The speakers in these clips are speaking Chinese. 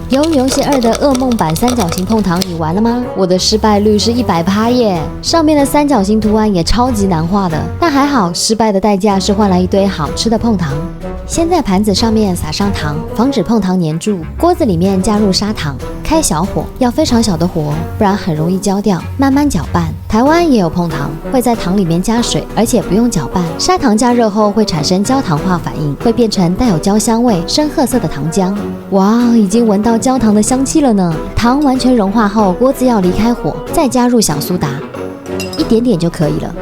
鱿鱼游戏2的噩梦版三角形碰糖你玩了吗？我的失败率是100%耶！上面的三角形图案也超级难画的，但还好，失败的代价是换来一堆好吃的碰糖。先在盘子上面撒上糖，防止碰糖粘住。锅子里面加入砂糖，开小火，要非常小的火，不然很容易焦掉。慢慢搅拌。台湾也有碰糖，会在糖里面加水，而且不用搅拌。砂糖加热后会产生焦糖化反应，会变成带有焦香味、深褐色的糖浆。哇，已经闻到焦糖的香气了呢！糖完全融化后，锅子要离开火，再加入小苏打，一点点就可以了。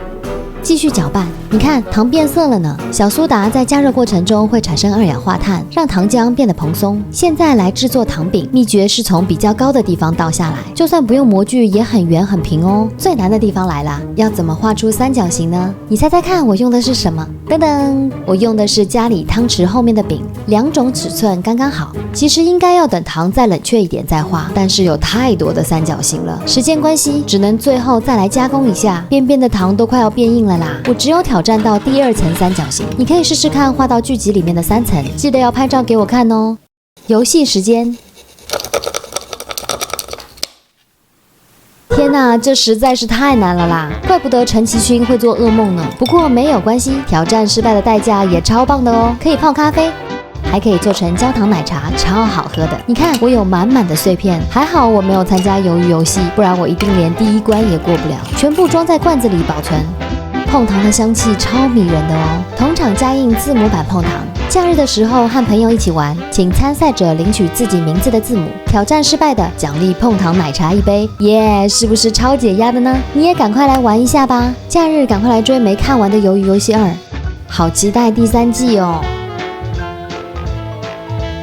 继续搅拌，你看糖变色了呢。小苏打在加热过程中会产生二氧化碳，让糖浆变得蓬松。现在来制作糖饼，秘诀是从比较高的地方倒下来，就算不用模具也很圆很平哦。最难的地方来啦，要怎么画出三角形呢？你猜猜看，我用的是什么？噔噔，我用的是家里汤匙后面的饼，2种尺寸刚刚好。其实应该要等糖再冷却一点再画，但是有太多的三角形了，时间关系，只能最后再来加工一下，边边的糖都快要变硬了啦。我只有挑战到第2层三角形，你可以试试看画到剧集里面的3层，记得要拍照给我看哦。游戏时间。天哪，这实在是太难了啦！怪不得陈其勋会做噩梦呢。不过没有关系，挑战失败的代价也超棒的哦，可以泡咖啡。还可以做成焦糖奶茶，超好喝的。你看，我有满满的碎片，还好我没有参加鱿鱼游戏，不然我一定连第1关也过不了。全部装在罐子里保存。碰糖的香气超迷人的哦，同场加印字母版碰糖。假日的时候和朋友一起玩，请参赛者领取自己名字的字母，挑战失败的奖励碰糖奶茶1杯，耶！是不是超解压的呢？你也赶快来玩一下吧！假日赶快来追没看完的鱿鱼游戏2，好期待第3季哦！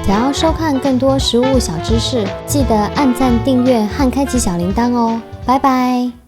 想要收看更多食物小知识，记得按赞、订阅和开启小铃铛哦！拜拜。